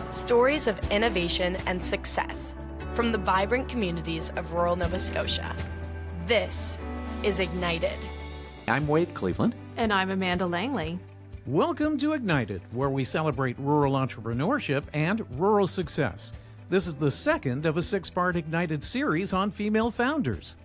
Stories of innovation and success from the vibrant communities of rural Nova Scotia. This is Ignited. I'm Wade Cleveland. And I'm Amanda Langley. Welcome to Ignited, where we celebrate rural entrepreneurship and rural success. This is the second of a 6-part Ignited series on female founders.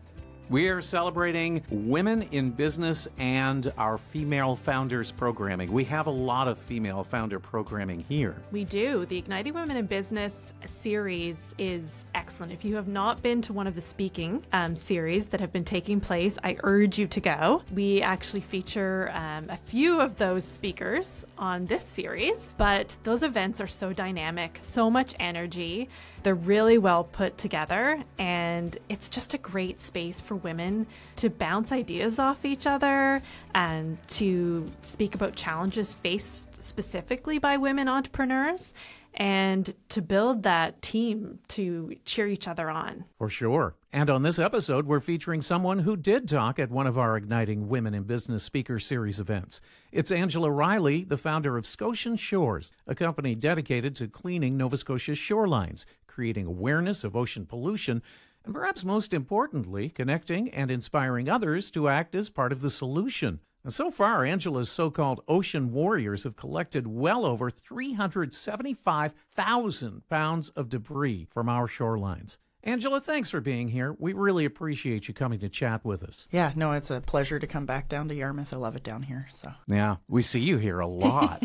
We are celebrating women in business and our female founders programming. We have a lot of female founder programming here. We do. The Igniting Women in Business series is excellent. If you have not been to one of the speaking series that have been taking place, I urge you to go. We actually feature a few of those speakers on this series, but those events are so dynamic, so much energy. They're really well put together, and it's just a great space for women to bounce ideas off each other and to speak about challenges faced specifically by women entrepreneurs and to build that team to cheer each other on. For sure. And on this episode, we're featuring someone who did talk at one of our Igniting Women in Business Speaker Series events. It's Angela Riley, the founder of Scotian Shores, a company dedicated to cleaning Nova Scotia's shorelines, creating awareness of ocean pollution, and perhaps most importantly, connecting and inspiring others to act as part of the solution. And so far, Angela's so-called ocean warriors have collected well over 375,000 pounds of debris from our shorelines. Angela, thanks for being here. We really appreciate you coming to chat with us. Yeah, no, it's a pleasure to come back down to Yarmouth. I love it down here. So Yeah, we see you here a lot.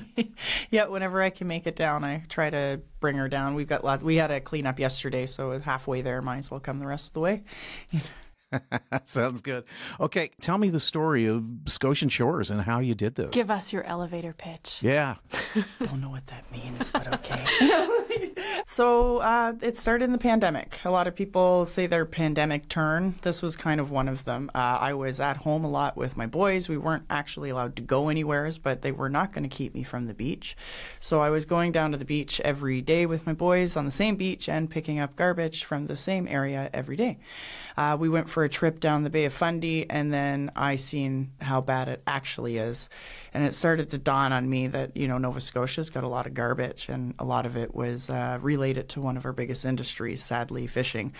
yeah, whenever I can make it down, I try to bring her down. We had a cleanup yesterday, so halfway there, might as well come the rest of the way. Sounds good. Okay, tell me the story of Scotian Shores and how you did this. Give us your elevator pitch. Yeah. Don't know what that means, but okay. So it started in the pandemic. A lot of people say their pandemic turn. This was kind of one of them. I was at home a lot with my boys. We weren't actually allowed to go anywhere, but they were not going to keep me from the beach. So I was going down to the beach every day with my boys on the same beach and picking up garbage from the same area every day. We went for a trip down the Bay of Fundy, and then I seen how bad it actually is. And it started to dawn on me that, Nova Scotia's got a lot of garbage, and a lot of it was related to one of our biggest industries, sadly, fishing.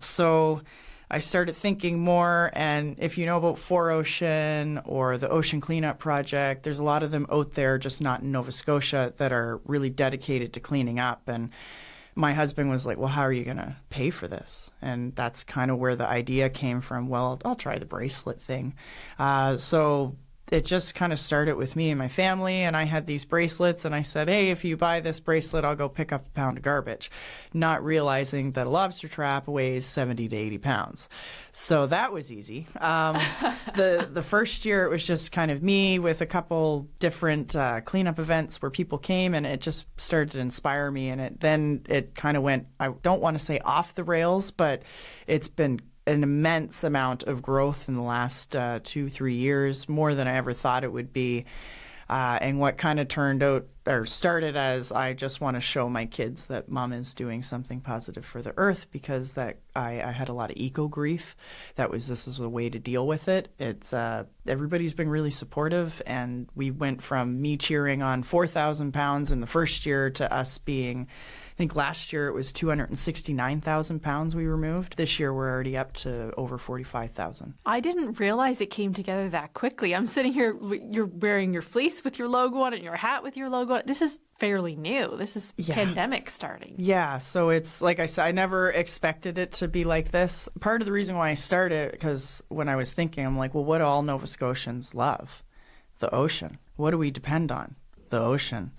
So I started thinking more, and if you know about 4Ocean or the Ocean Cleanup Project, there's a lot of them out there, just not in Nova Scotia, that are really dedicated to cleaning up. And my husband was like, well, how are you going to pay for this? And that's kind of where the idea came from. Well, I'll try the bracelet thing. So it just kind of started with me and my family, and I had these bracelets, and I said, hey, if you buy this bracelet, I'll go pick up a pound of garbage, not realizing that a lobster trap weighs 70 to 80 pounds. So that was easy. The first year, it was just kind of me with a couple different cleanup events where people came, and it just started to inspire me, and it kind of went, I don't want to say off the rails, but it's been an immense amount of growth in the last 2-3 years, more than I ever thought it would be. And what kind of turned out or started as I just want to show my kids that mom is doing something positive for the earth, because that I had a lot of eco grief. This is a way to deal with it. It's everybody's been really supportive, and we went from me cheering on 4,000 pounds in the first year to us being, I think last year it was 269,000 pounds we removed. This year we're already up to over 45,000. I didn't realize it came together that quickly. I'm sitting here, you're wearing your fleece with your logo on it, and your hat with your logo on it. This is fairly new. This is pandemic starting. Yeah, so it's like I said, I never expected it to be like this. Part of the reason why I started, because when I was thinking, I'm like, well, what do all Nova Scotians love? The ocean. What do we depend on? The ocean.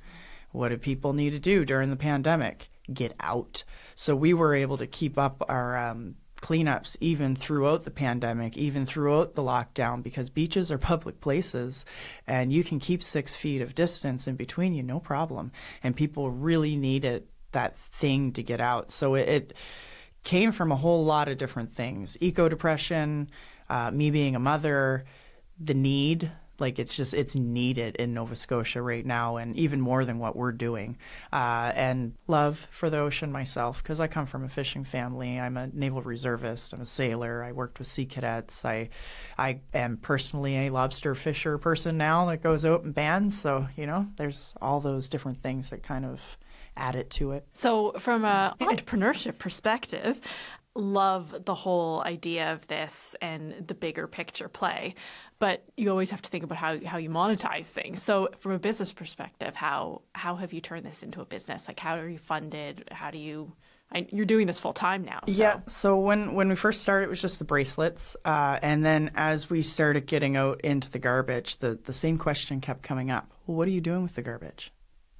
What do people need to do during the pandemic? Get out. So we were able to keep up our cleanups even throughout the pandemic, even throughout the lockdown, because beaches are public places and you can keep 6 feet of distance in between you, no problem. And people really needed that thing to get out. So it came from a whole lot of different things. Eco-depression, me being a mother, the need Like, it's needed in Nova Scotia right now, and even more than what we're doing. And love for the ocean myself, because I come from a fishing family. I'm a naval reservist. I'm a sailor. I worked with sea cadets. I am personally a lobster fisher person now that goes out in bands. So, there's all those different things that kind of add it to it. So from an entrepreneurship perspective, love the whole idea of this and the bigger picture play, but you always have to think about how you monetize things. So from a business perspective, how have you turned this into a business? Like, how are you funded? You're doing this full time now. So. Yeah. So when we first started, it was just the bracelets. And then as we started getting out into the garbage, the same question kept coming up. Well, what are you doing with the garbage?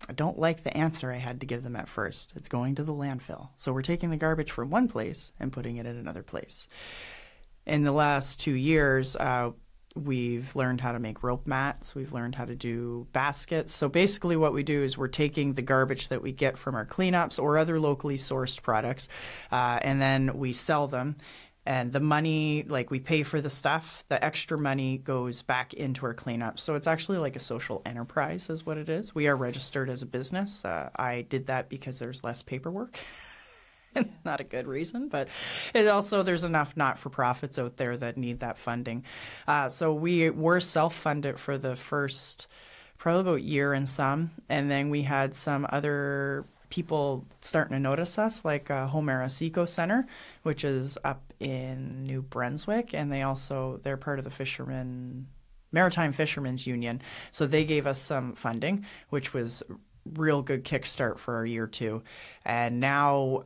I don't like the answer I had to give them at first. It's going to the landfill. So we're taking the garbage from one place and putting it in another place. In the last 2 years, we've learned how to make rope mats. We've learned how to do baskets. So basically what we do is we're taking the garbage that we get from our cleanups or other locally sourced products, and then we sell them. And the money, like, we pay for the stuff, the extra money goes back into our cleanup. So it's actually like a social enterprise is what it is. We are registered as a business. I did that because there's less paperwork. Not a good reason, but there's enough not-for-profits out there that need that funding. So we were self-funded for the first probably about year and some, and then we had some other people starting to notice us, like Homeris Eco Center, which is up in New Brunswick, and they're part of the Maritime Fishermen's Union. So they gave us some funding, which was real good kickstart for our year 2. And now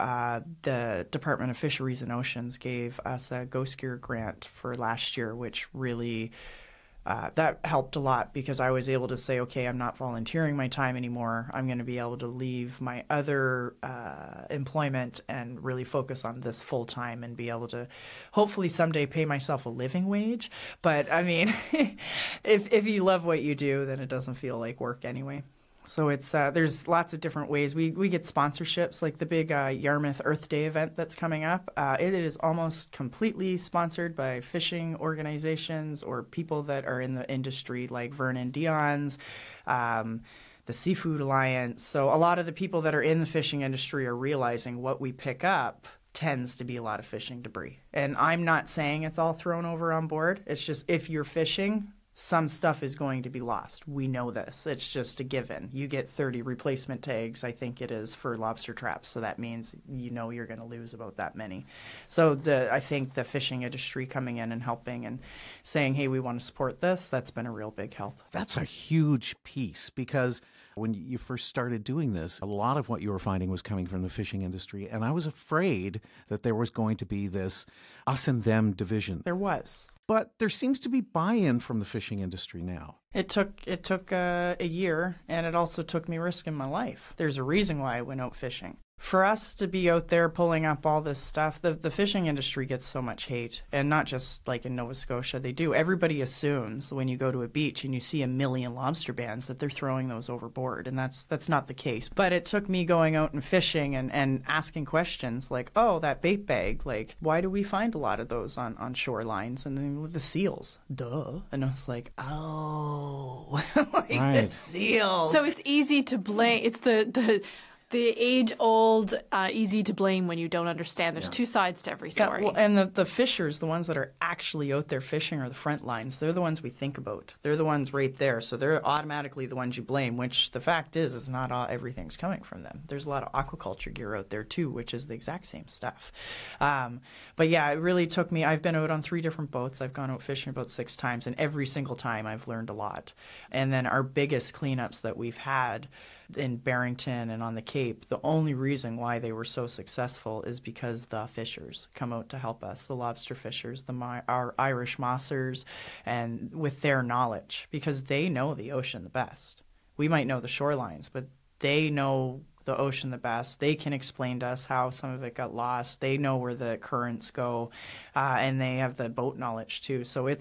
the Department of Fisheries and Oceans gave us a Go Skier grant for last year, which really that helped a lot, because I was able to say, okay, I'm not volunteering my time anymore. I'm going to be able to leave my other employment and really focus on this full time and be able to hopefully someday pay myself a living wage. But I mean, if you love what you do, then it doesn't feel like work anyway. So it's there's lots of different ways. We get sponsorships, like the big Yarmouth Earth Day event that's coming up. It is almost completely sponsored by fishing organizations or people that are in the industry, like Vernon Dion's, the Seafood Alliance. So a lot of the people that are in the fishing industry are realizing what we pick up tends to be a lot of fishing debris. And I'm not saying it's all thrown over on board. It's just, if you're fishing, some stuff is going to be lost. We know this. It's just a given. You get 30 replacement tags, I think it is, for lobster traps. So that means you're going to lose about that many. So I think the fishing industry coming in and helping and saying, hey, we want to support this, that's been a real big help. That's a huge piece, because when you first started doing this, a lot of what you were finding was coming from the fishing industry. And I was afraid that there was going to be this us and them division. There was. But there seems to be buy-in from the fishing industry now. It took a year, and it also took me risking my life. There's a reason why I went out fishing. For us to be out there pulling up all this stuff, the fishing industry gets so much hate, and not just like in Nova Scotia. They do. Everybody assumes when you go to a beach and you see a million lobster bands that they're throwing those overboard, and that's not the case. But it took me going out and fishing and asking questions like, oh, that bait bag, like, why do we find a lot of those on shorelines? And then with the seals, duh. And I was like, oh, like the seals. So it's easy to blame. It's the age-old, easy to blame when you don't understand. There's two sides to every story. Yeah, well, and the fishers, the ones that are actually out there fishing, are the front lines. They're the ones we think about. They're the ones right there. So they're automatically the ones you blame, which the fact is not everything's coming from them. There's a lot of aquaculture gear out there too, which is the exact same stuff. But yeah, it really took me. I've been out on 3 different boats. I've gone out fishing about 6 times, and every single time I've learned a lot. And then our biggest cleanups that we've had in Barrington and on the Cape, the only reason why they were so successful is because the fishers come out to help us, the lobster fishers, our Irish mossers, and with their knowledge, because they know the ocean the best. We might know the shorelines, but they know the ocean the best. They can explain to us how some of it got lost. They know where the currents go, and they have the boat knowledge too. So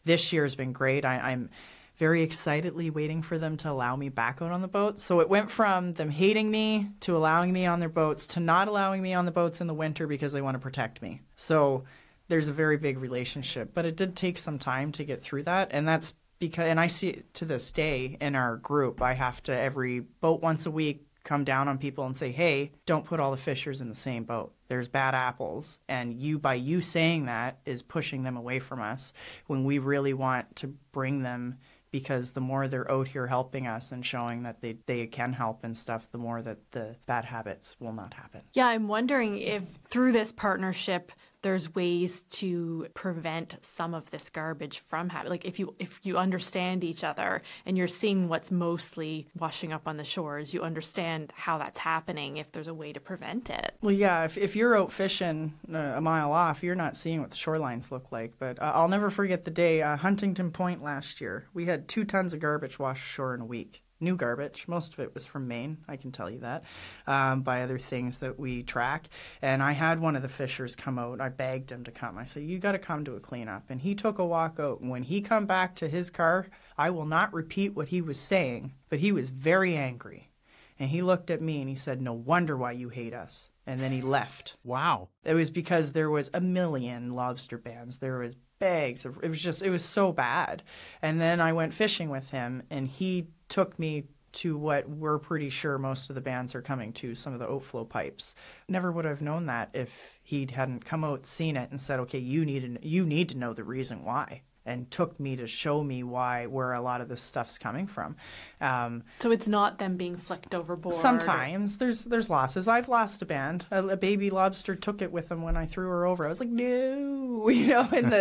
this year has been great. I'm very excitedly waiting for them to allow me back out on the boat. So it went from them hating me to allowing me on their boats to not allowing me on the boats in the winter because they want to protect me. So there's a very big relationship. But it did take some time to get through that, and that's because, and I see it to this day in our group, I have to every boat once a week come down on people and say, hey, don't put all the fishers in the same boat. There's bad apples. And by you saying that is pushing them away from us when we really want to bring them, because the more they're out here helping us and showing that they can help and stuff, the more that the bad habits will not happen. Yeah, I'm wondering if through this partnership, there's ways to prevent some of this garbage from happening. Like if you understand each other and you're seeing what's mostly washing up on the shores, you understand how that's happening, if there's a way to prevent it. Well, yeah, if you're out fishing a mile off, you're not seeing what the shorelines look like. But I'll never forget the day, Huntington Point last year, we had 2 tons of garbage washed ashore in a week. New garbage. Most of it was from Maine, I can tell you that, by other things that we track. And I had one of the fishers come out. I begged him to come. I said, you got to come to a cleanup. And he took a walk out. And when he come back to his car, I will not repeat what he was saying, but he was very angry. And he looked at me and he said, no wonder why you hate us. And then he left. Wow. It was because there was a million lobster bans. There was bags of, it was so bad. And then I went fishing with him, and he took me to what we're pretty sure most of the bands are coming to, some of the outflow pipes. Never would have known that if he hadn't come out, seen it, and said, okay, you need to know the reason why. And took me to show me where a lot of this stuff's coming from. So it's not them being flicked overboard? Sometimes. There's losses. I've lost a band. A baby lobster took it with them when I threw her over. I was like, no. And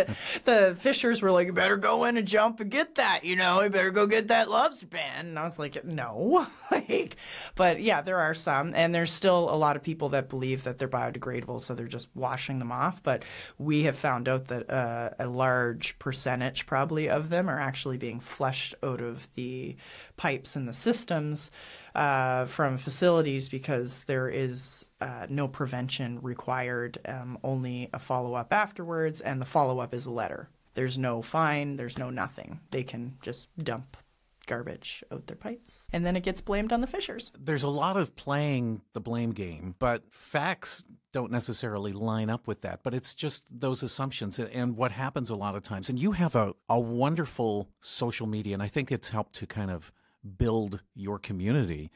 the fishers were like, you better go in and jump and get that. You better go get that lobster band. And I was like, no. But yeah, there are some. And there's still a lot of people that believe that they're biodegradable, so they're just washing them off. But we have found out that a large percentage probably of them are actually being flushed out of the pipes and the systems from facilities, because there is no prevention required, only a follow-up afterwards, and the follow-up is a letter. There's no fine, there's no nothing. They can just dump garbage out their pipes, and then it gets blamed on the fishers. There's a lot of playing the blame game, but facts don't necessarily line up with that. But it's just those assumptions and what happens a lot of times. And you have a wonderful social media, and I think it's helped to kind of build your community.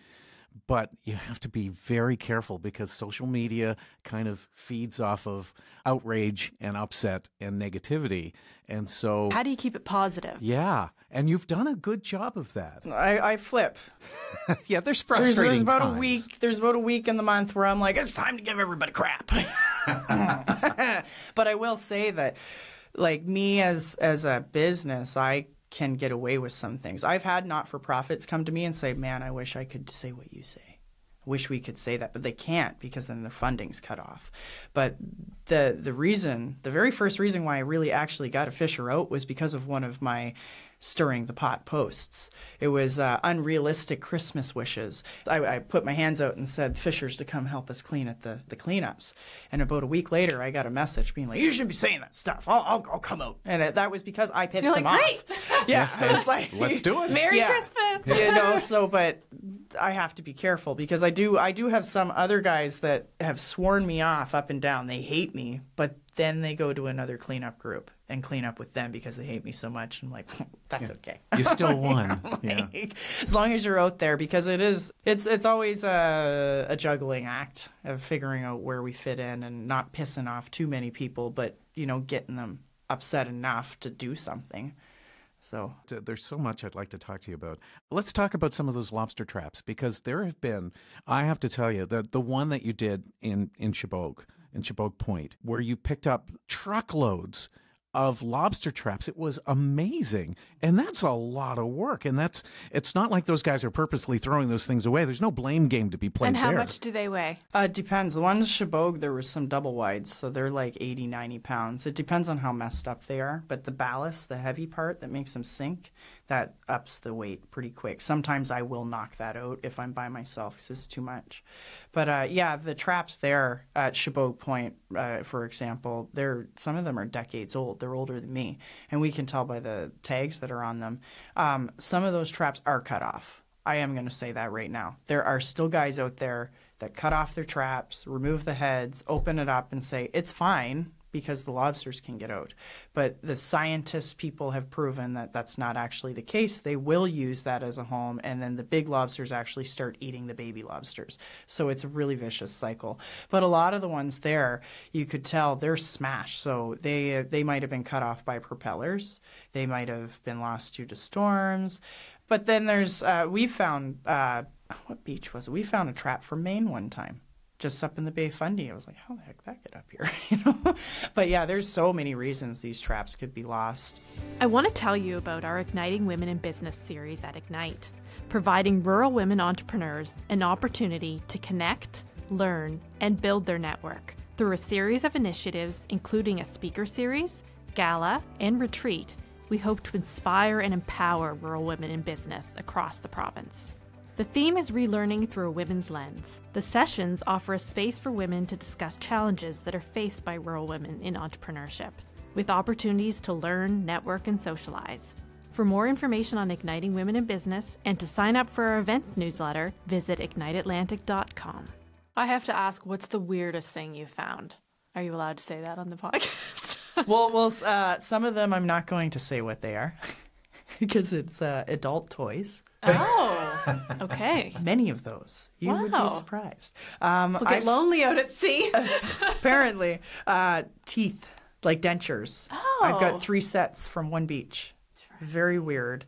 But you have to be very careful, because social media kind of feeds off of outrage and upset and negativity. And so how do you keep it positive? Yeah. And you've done a good job of that. I flip. Yeah, there's frustrating there's about times. There's about a week in the month where I'm like, it's time to give everybody crap. But I will say that, like, me as a business, I can get away with some things. I've had not-for-profits come to me and say, man, I wish I could say what you say. I wish we could say that, but they can't, because then the funding's cut off. But the very first reason why I really actually got a fisher out was because of one of my stirring the pot posts. It was unrealistic Christmas wishes. I put my hands out and said fishers to come help us clean at the cleanups. And about a week later, I got a message being like, you should be saying that stuff. I'll come out. And that was because I pissed them off. Great. Yeah. It's like, let's do it. Merry Christmas. But I have to be careful, because I do have some other guys that have sworn me off up and down. They hate me, but then they go to another cleanup group and clean up with them because they hate me so much. I'm like, that's okay. You still won. Yeah. As long as you're out there, because it's always a juggling act of figuring out where we fit in and not pissing off too many people, but getting them upset enough to do something. So there's so much I'd like to talk to you about. Let's talk about some of those lobster traps, because there have been, I have to tell you, the one that you did in Chebogue Point, where you picked up truckloads of lobster traps. It was amazing. And that's a lot of work. And it's not like those guys are purposely throwing those things away. There's no blame game to be played there. And how there. much do they weigh? It depends. The ones Chebogue, there were some double wides, so they're like 80, 90 pounds. It depends on how messed up they are. But the ballast, the heavy part that makes them sink, that ups the weight pretty quick. Sometimes I will knock that out if I'm by myself, because it's too much. But yeah, the traps there at Chebogue Point, for example, some of them are decades old. They're older than me, and we can tell by the tags that are on them. Some of those traps are cut off. I am going to say that right now. There are still guys out there that cut off their traps, remove the heads, open it up, and say, it's fine, because the lobsters can get out. But the scientist people have proven that that's not actually the case. They will use that as a home, and then the big lobsters actually start eating the baby lobsters. So it's a really vicious cycle. But a lot of the ones there, you could tell they're smashed. So they might have been cut off by propellers. They might have been lost due to storms. But then there's, we found, what beach was it? We found a trap from Maine one time, just up in the Bay of Fundy. I was like, how the heck did that get up here? You know? But yeah, there's so many reasons these traps could be lost. I want to tell you about our Igniting Women in Business series at Ignite, providing rural women entrepreneurs an opportunity to connect, learn, and build their network through a series of initiatives, including a speaker series, gala, and retreat. We hope to inspire and empower rural women in business across the province. The theme is relearning through a women's lens. The sessions offer a space for women to discuss challenges that are faced by rural women in entrepreneurship, with opportunities to learn, network, and socialize. For more information on Igniting Women in Business and to sign up for our events newsletter, visit igniteatlantic.com. I have to ask, what's the weirdest thing you've found? Are you allowed to say that on the podcast? Well, some of them I'm not going to say what they are because it's adult toys. Oh, okay. Many of those. You would be surprised. We'll get lonely out at sea. Apparently, teeth, like dentures. Oh. I've got 3 sets from one beach. Very weird.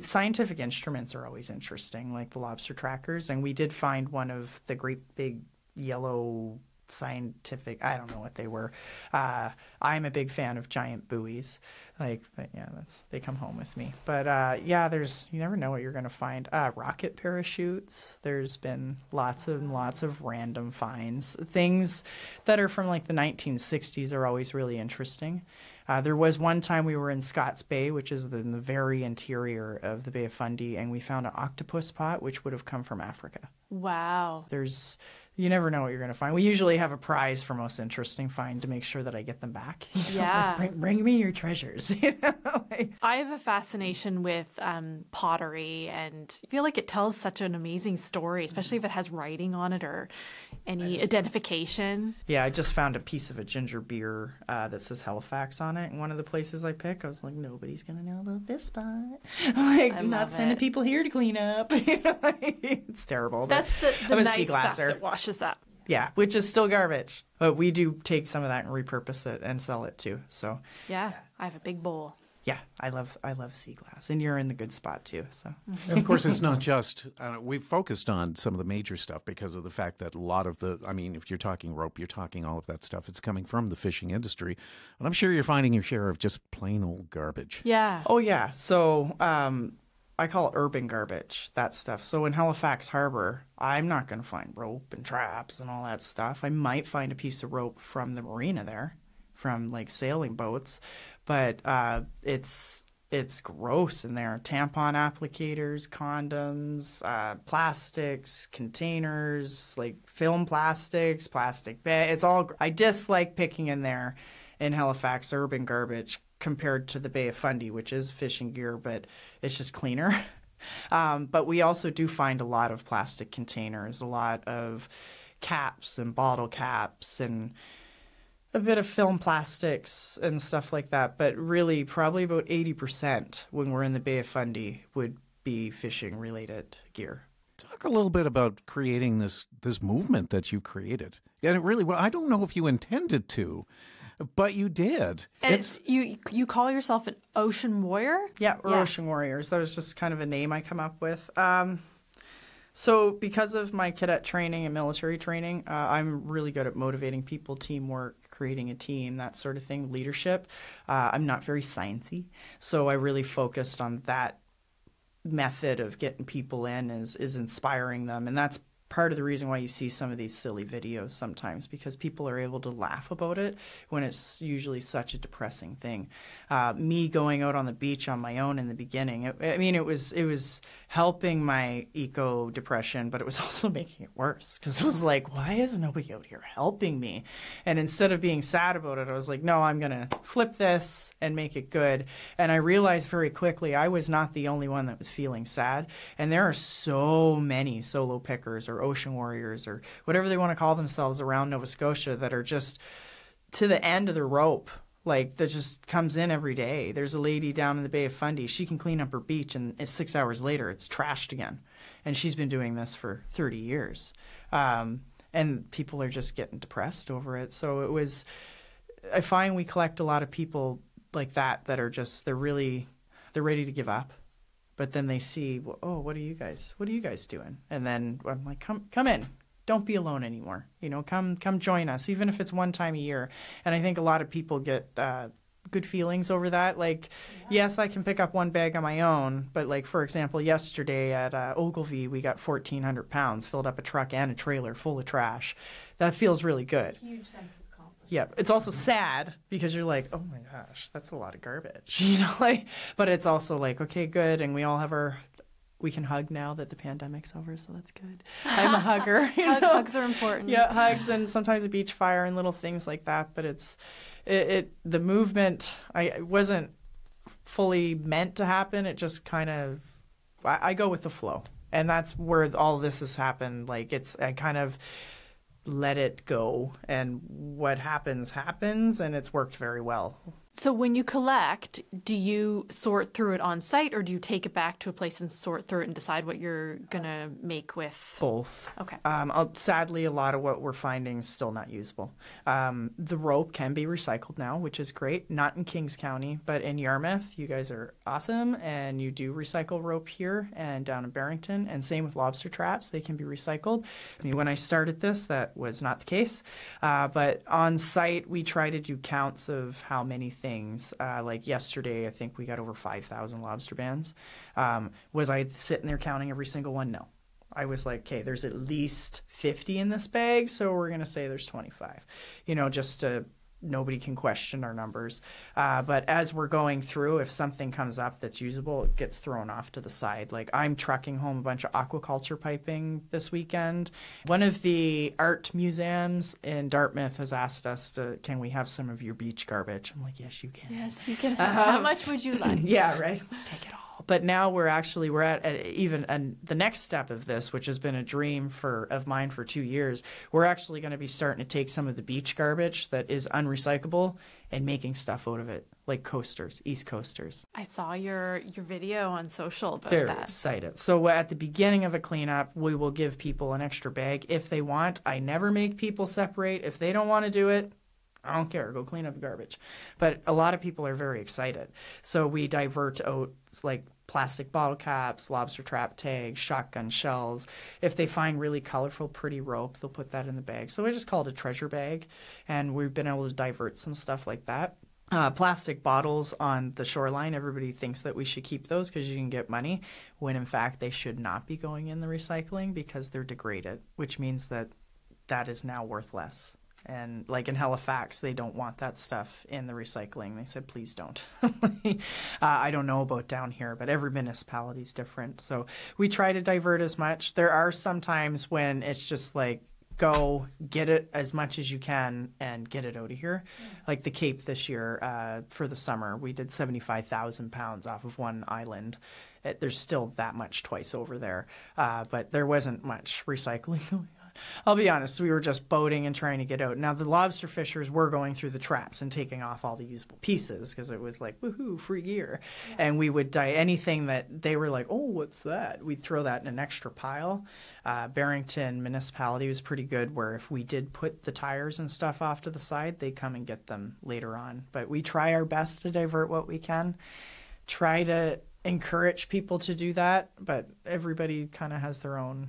Scientific instruments are always interesting, like the lobster trackers, and we did find one of the great big yellow scientific, I don't know what they were. I'm a big fan of giant buoys. But yeah, they come home with me. But yeah, you never know what you're going to find. Rocket parachutes. There's been lots and lots of random finds. Things that are from like the 1960s are always really interesting. There was one time we were in Scotts Bay, which is in the very interior of the Bay of Fundy, and we found an octopus pot, which would have come from Africa. Wow. You never know what you're going to find. We usually have a prize for most interesting find to make sure that I get them back. Yeah. Bring me your treasures. I have a fascination with pottery, and I feel like it tells such an amazing story, especially if it has writing on it or any identification. Yeah, I just found a piece of a ginger beer that says Halifax on it in one of the places I pick. I was like, nobody's going to know about this spot. Not sending people here to clean up. It's terrible. That's the nice stuff that washes up. Yeah, which is still garbage. But we do take some of that and repurpose it and sell it too. So yeah, I have a big bowl. Yeah, I love sea glass, and you're in the good spot too. So, and of course, it's not just we've focused on some of the major stuff because of the fact that a lot of if you're talking rope, you're talking all of that stuff. It's coming from the fishing industry, and I'm sure you're finding your share of just plain old garbage. Yeah. Oh yeah. So I call it urban garbage, that stuff. So in Halifax Harbor, I'm not going to find rope and traps and all that stuff. I might find a piece of rope from the marina there, from like sailing boats, but it's gross in there. Tampon applicators, condoms, plastics, containers, like film plastics, plastic bag. It's all. I dislike picking in there in Halifax urban garbage compared to the Bay of Fundy, which is fishing gear, but it's just cleaner. But we also do find a lot of plastic containers, a lot of caps and bottle caps and a bit of film plastics and stuff like that. But really, probably about 80% when we're in the Bay of Fundy would be fishing-related gear. Talk a little bit about creating this movement that you created. And it really, I don't know if you intended to, but you did. And you call yourself an ocean warrior? Yeah, we're ocean warriors. That was just kind of a name I come up with. So because of my cadet training and military training, I'm really good at motivating people, teamwork, creating a team, that sort of thing, leadership. I'm not very sciencey, so I really focused on that method of getting people in is inspiring them, and that's part of the reason why you see some of these silly videos sometimes, because people are able to laugh about it when it's usually such a depressing thing. Me going out on the beach on my own in the beginning, it was helping my eco-depression, but it was also making it worse, because it was like, why is nobody out here helping me? And instead of being sad about it, I was like, no, I'm going to flip this and make it good. And I realized very quickly I was not the only one that was feeling sad. And there are so many solo pickers or ocean warriors or whatever they want to call themselves around Nova Scotia that are just to the end of the rope, like, that just comes in every day. There's a lady down in the Bay of Fundy. She can clean up her beach, and 6 hours later, it's trashed again. And she's been doing this for 30 years. And people are just getting depressed over it. So I find we collect a lot of people like that are just, they're ready to give up. But then they see, well, oh, what are you guys doing? And then I'm like, come in. Don't be alone anymore. Come join us, even if it's one time a year. And I think a lot of people get good feelings over that. Like, yes, I can pick up one bag on my own, but like, for example, yesterday at Ogilvy, we got 1,400 pounds, filled up a truck and a trailer full of trash. That feels really good. Huge sense of accomplishment. Yeah, it's also sad because you're like, oh my gosh, that's a lot of garbage, but it's also like, okay, good. And we all have we can hug now that the pandemic's over, so that's good. I'm a hugger. Hugs are important. Yeah, hugs and sometimes a beach fire and little things like that. But the movement, it wasn't fully meant to happen. It just kind of, I go with the flow. And that's where all this has happened. Like, I kind of let it go. And what happens, and it's worked very well. So when you collect, do you sort through it on site, or do you take it back to a place and sort through it and decide what you're going to make with? Both. Okay. Sadly, a lot of what we're finding is still not usable. The rope can be recycled now, which is great. Not in Kings County, but in Yarmouth. You guys are awesome, and you do recycle rope here and down in Barrington, and same with lobster traps. They can be recycled. When I started this, that was not the case. But on site, we try to do counts of how many things. Like yesterday, I think we got over 5,000 lobster bands. Was I sitting there counting every single one? No. I was like, okay, there's at least 50 in this bag, so we're going to say there's 25, just to nobody can question our numbers. But as we're going through, if something comes up that's usable, it gets thrown off to the side. Like, I'm trucking home a bunch of aquaculture piping this weekend. One of the art museums in Dartmouth has asked us can we have some of your beach garbage? I'm like, yes, you can. Yes, you can. How much would you like? Yeah, right. Take it all. But now we're at even the next step of this, which has been a dream of mine for 2 years. We're actually going to be starting to take some of the beach garbage that is unrecyclable and making stuff out of it, like coasters, East Coasters. I saw your video on social about Very that. Excited. So at the beginning of a cleanup, we will give people an extra bag if they want. I never make people separate. If they don't want to do it, I don't care. Go clean up the garbage. But a lot of people are very excited. So we divert out like plastic bottle caps, lobster trap tags, shotgun shells. If they find really colorful, pretty rope, they'll put that in the bag. So we just call it a treasure bag. And we've been able to divert some stuff like that. Plastic bottles on the shoreline, everybody thinks that we should keep those because you can get money, when in fact they should not be going in the recycling because they're degraded, which means that is now worth less. And like in Halifax, they don't want that stuff in the recycling. They said, please don't. I don't know about down here, but every municipality is different. So we try to divert as much. There are some times when it's just like, go get it as much as you can and get it out of here. Yeah. Like the Cape this year for the summer, we did 75,000 pounds off of one island. There's still that much twice over there, but there wasn't much recycling going on. I'll be honest, we were just boating and trying to get out. Now, the lobster fishers were going through the traps and taking off all the usable pieces because it was like, woohoo, free gear. Yeah. And we would anything that they were like, oh, what's that? We'd throw that in an extra pile. Barrington municipality was pretty good where if we did put the tires and stuff off to the side, they come and get them later on. But we try our best to divert what we can. Try to encourage people to do that, but everybody kind of has their own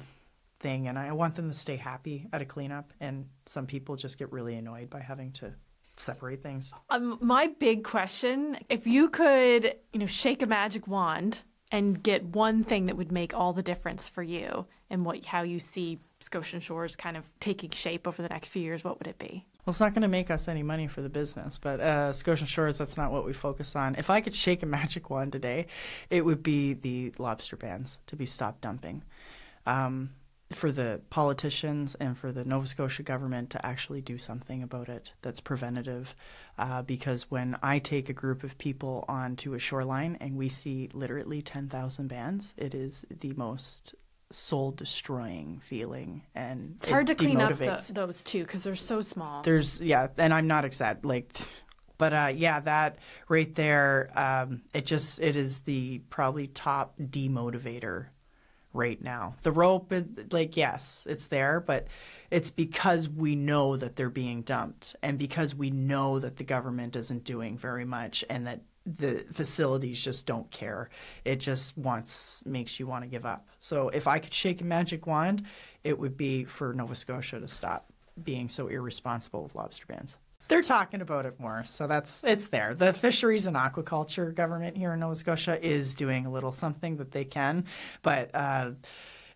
thing, and I want them to stay happy at a cleanup, and some people just get really annoyed by having to separate things. My big question, if you could, shake a magic wand and get one thing that would make all the difference for you and how you see Scotian Shores kind of taking shape over the next few years, what would it be? Well, it's not going to make us any money for the business, but Scotian Shores, that's not what we focus on. If I could shake a magic wand today, it would be the lobster bans to be stopped dumping. For the politicians and for the Nova Scotia government to actually do something about it that's preventative. Because when I take a group of people onto a shoreline and we see literally 10,000 bands, it is the most soul-destroying feeling, and It's hard to clean up demotivates. those too because they're so small. And I'm not excited, but yeah, that right there, it is the probably top demotivator right now. The rope is yes, it's there, but it's because we know that they're being dumped, and because we know that the government isn't doing very much, and that the facilities just don't care. It just makes you want to give up. So if I could shake a magic wand, it would be for Nova Scotia to stop being so irresponsible with lobster bans. They're talking about it more, so it's there. The fisheries and aquaculture government here in Nova Scotia is doing a little something that they can, but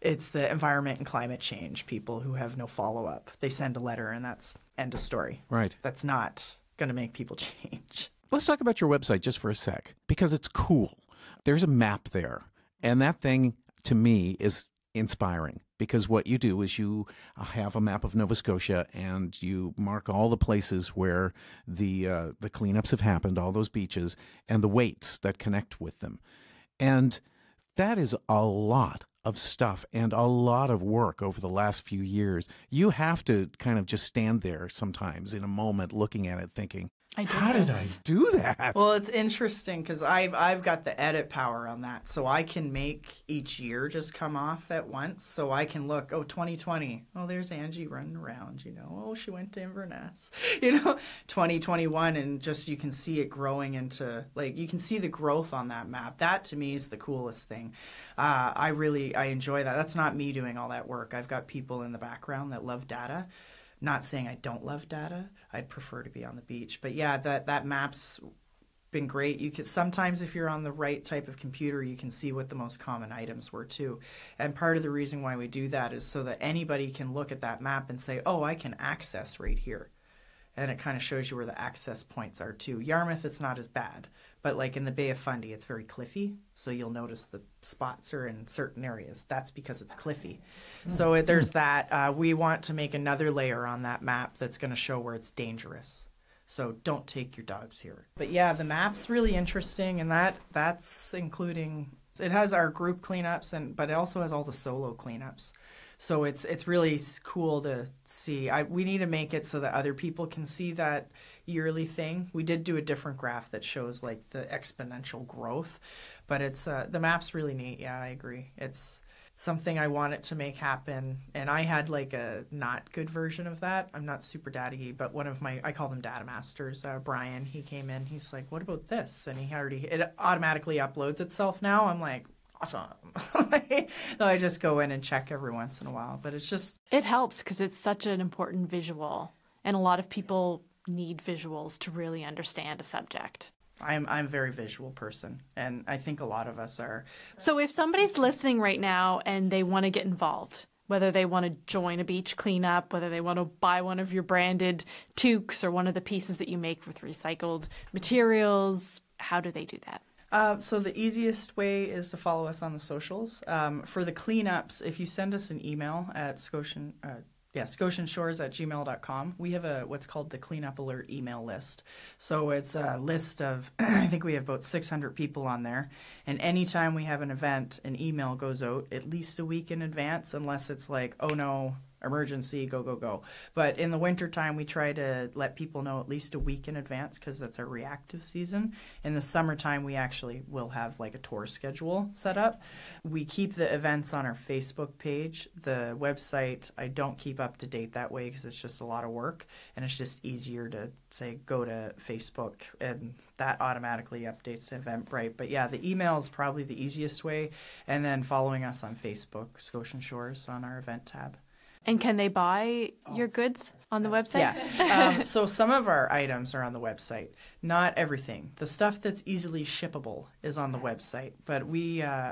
it's the environment and climate change people who have no follow-up. They send a letter and that's end of story. Right. That's not going to make people change. Let's talk about your website just for a sec, because it's cool. There's a map there, and that thing, to me, is inspiring, because what you do is you have a map of Nova Scotia and you mark all the places where the cleanups have happened, all those beaches, and the weights that connect with them. And that is a lot of stuff and a lot of work over the last few years. You have to kind of just stand there sometimes in a moment looking at it thinking, how did I do that? Well, it's interesting because I've got the edit power on that, so I can make each year just come off at once. So I can look, 2020, there's Angie running around, she went to Inverness, 2021, and just you can see it growing into, you can see the growth on that map. That to me is the coolest thing. I enjoy that. That's not me doing all that work. I've got people in the background that love data. Not saying I don't love data. I'd prefer to be on the beach. But yeah, that map's been great. You could sometimes, if you're on the right type of computer, you can see what the most common items were too. And part of the reason why we do that is so that anybody can look at that map and say, I can access right here. And it kind of shows you where the access points are too. Yarmouth, it's not as bad. But in the Bay of Fundy, it's very cliffy. So you'll notice the spots are in certain areas. That's because it's cliffy. So there's that. We want to make another layer on that map that's going to show where it's dangerous. So don't take your dogs here. But yeah, the map's really interesting. And that's including, it has our group cleanups, but it also has all the solo cleanups. So it's really cool to see. We need to make it so that other people can see that yearly thing. We did do a different graph that shows the exponential growth, but it's the map's really neat. Yeah, I agree. It's something I wanted to make happen, and I had a not good version of that. I'm not super data-y, but one of I call them data masters, Brian, he came in, he's like, what about this? And it automatically uploads itself now. I'm like, awesome. I just go in and check every once in a while, but it's just... It helps because it's such an important visual, and a lot of people need visuals to really understand a subject. I'm a very visual person, and I think a lot of us are. So if somebody's listening right now and they want to get involved, whether they want to join a beach cleanup, whether they want to buy one of your branded toques or one of the pieces that you make with recycled materials, how do they do that? So the easiest way is to follow us on the socials. For the cleanups, if you send us an email at scotianshores@gmail.com, we have what's called the Cleanup Alert email list. So it's a list of, I think we have about 600 people on there. And anytime we have an event, an email goes out at least a week in advance, unless it's oh no, emergency, go, go, go. But in the wintertime, we try to let people know at least a week in advance because that's our reactive season. In the summertime, we actually will have a tour schedule set up. We keep the events on our Facebook page. The website, I don't keep up to date that way because it's just a lot of work, and it's just easier to say go to Facebook, and that automatically updates Eventbrite. But yeah, the email is probably the easiest way, and then following us on Facebook, Scotian Shores, on our event tab. And can they buy your goods on the website? Yeah. So some of our items are on the website. Not everything. The stuff that's easily shippable is on the website. But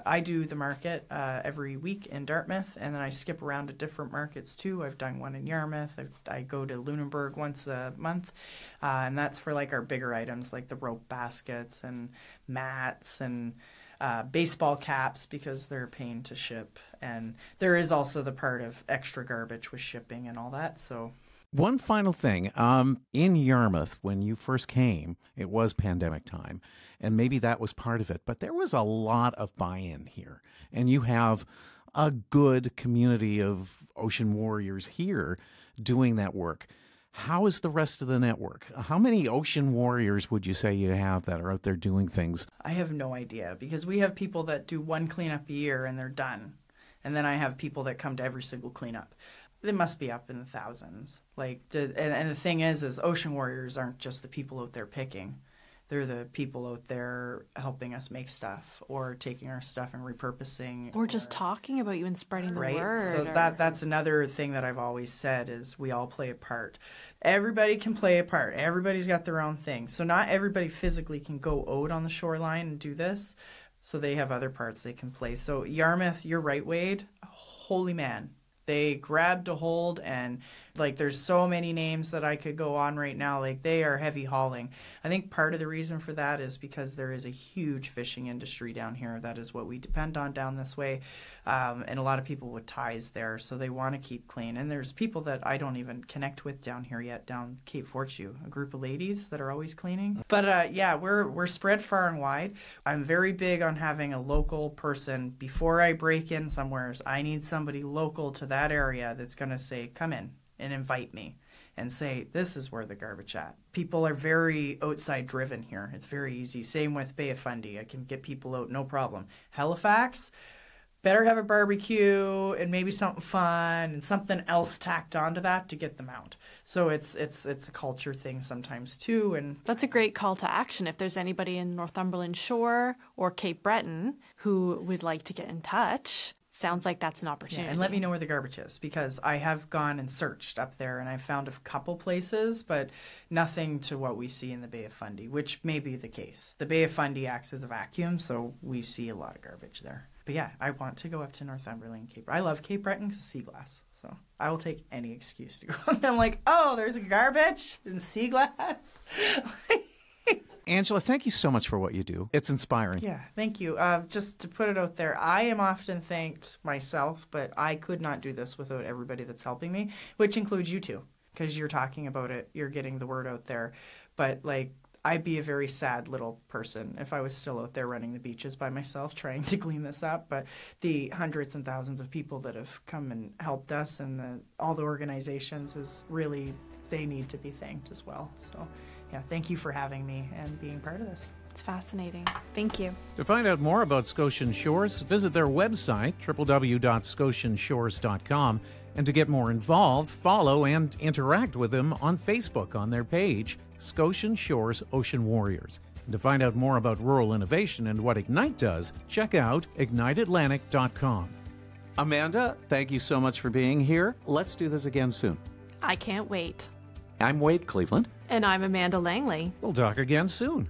I do the market every week in Dartmouth, and then I skip around to different markets too. I've done one in Yarmouth. I go to Lunenburg once a month, and that's for our bigger items like the rope baskets and mats and baseball caps because they're a pain to ship. And there is also the part of extra garbage with shipping and all that. So one final thing. In Yarmouth, when you first came, it was pandemic time, and maybe that was part of it. But there was a lot of buy-in here. And you have a good community of ocean warriors here doing that work. How is the rest of the network? How many ocean warriors would you say you have that are out there doing things? I have no idea, because we have people that do one cleanup a year and they're done. And then I have people that come to every single cleanup. They must be up in the thousands. And the thing is ocean warriors aren't just the people out there picking. They're the people out there helping us make stuff, or taking our stuff and repurposing. Or just talking about you and spreading the word. So that's another thing that I've always said is we all play a part. Everybody can play a part. Everybody's got their own thing. So not everybody physically can go out on the shoreline and do this. So they have other parts they can play. So Yarmouth, you're right, Wade. Holy man. They grabbed a hold, and there's so many names that I could go on right now. They are heavy hauling. I think part of the reason for that is because there is a huge fishing industry down here. That is what we depend on down this way. And a lot of people with ties there, so they want to keep clean. And there's people that I don't even connect with down here yet, down Cape Fortune, a group of ladies that are always cleaning. But we're spread far and wide. I'm very big on having a local person. Before I break in somewhere, I need somebody local to that area that's going to say, come in and invite me and say, this is where the garbage at. People are very outside driven here. It's very easy. Same with Bay of Fundy. I can get people out, no problem. Halifax, better have a barbecue and maybe something fun and something else tacked onto that to get them out. So it's a culture thing sometimes too. And that's a great call to action. If there's anybody in Northumberland Shore or Cape Breton who would like to get in touch, sounds like that's an opportunity. Yeah, and let me know where the garbage is, because I have gone and searched up there and I found a couple places, but nothing to what we see in the Bay of Fundy, which may be the case. The Bay of Fundy acts as a vacuum, so we see a lot of garbage there. But yeah, I want to go up to Northumberland, Cape. I love Cape Breton because sea glass, so I will take any excuse to go. I'm like, oh, there's garbage and sea glass. Angela, thank you so much for what you do. It's inspiring. Yeah, thank you. Just to put it out there, I am often thanked myself, but I could not do this without everybody that's helping me, which includes you two, because you're talking about it, you're getting the word out there. But I'd be a very sad little person if I was still out there running the beaches by myself trying to clean this up. But the hundreds and thousands of people that have come and helped us, and all the organizations, is really, they need to be thanked as well. So yeah, thank you for having me and being part of this. It's fascinating. Thank you. To find out more about Scotian Shores, visit their website, www.scotianshores.com. And to get more involved, follow and interact with them on Facebook on their page, Scotian Shores Ocean Warriors. And to find out more about rural innovation and what Ignite does, check out igniteatlantic.com. Amanda, thank you so much for being here. Let's do this again soon. I can't wait. I'm Wade Cleveland. And I'm Amanda Langley. We'll talk again soon.